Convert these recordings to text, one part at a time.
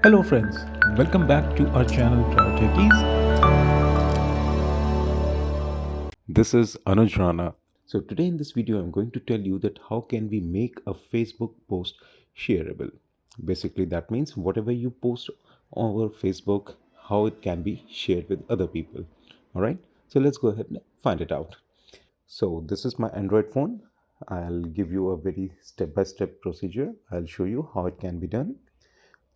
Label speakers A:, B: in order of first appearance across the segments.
A: Hello friends, welcome back to our channel Try Techies. This is Anuj Rana. So today in this video I'm going to tell you that how can we make a Facebook post shareable. Basically that means whatever you post over Facebook, how it can be shared with other people. Alright, so let's go ahead and find it out. So this is my Android phone. I'll give you a very step-by-step procedure. I'll show you how it can be done.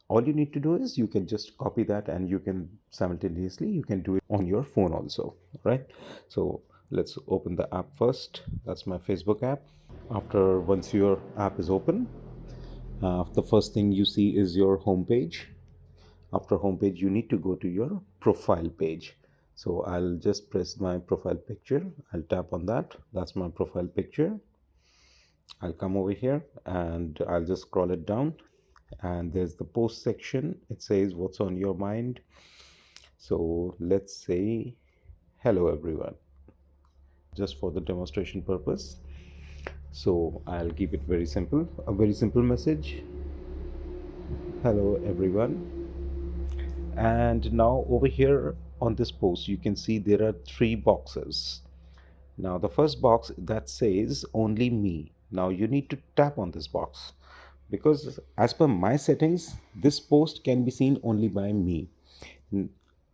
A: All you need to do is you can just copy that and you can simultaneously you can do it on your phone also, right? So let's open the app first. That's my Facebook app. After once your app is open, the first thing you see is your home page. After home page you need to go to your profile page. So I'll just press my profile picture. I'll tap on that. That's my profile picture. I'll come over here and I'll just scroll it down, and there's the post section. It says what's on your mind. So let's say hello everyone, just for the demonstration purpose. So I'll keep it very simple, a very simple message. Hello everyone. And now over here on this post you can see there are three boxes. Now the first box that says only me. Now you need to tap on this box because as per my settings this post can be seen only by me.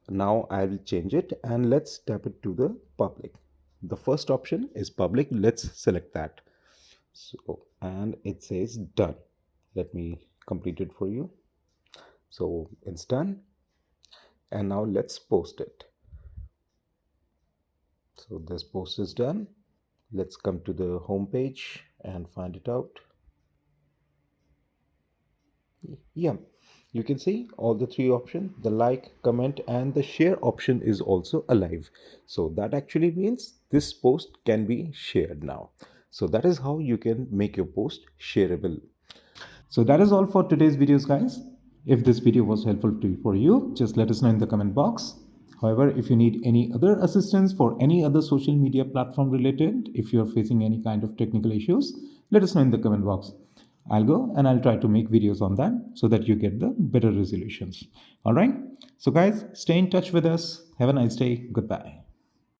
A: Now I will change it and let's tap it to the public. The first option is public. Let's select that. So and it says done. Let me complete it for you. So it's done. And now let's post it. So this post is done. Let's come to the home page and find it out. Yeah, you can see all the three options. The like, comment and the share option is also alive. So that actually means this post can be shared now. So that is how you can make your post shareable. So that is all for today's videos, guys. If this video was helpful for you, just let us know in the comment box. However, if you need any other assistance for any other social media platform related, if you're facing any kind of technical issues, let us know in the comment box. I'll go and I'll try to make videos on that so that you get the better resolutions. All right. So guys, stay in touch with us. Have a nice day. Goodbye.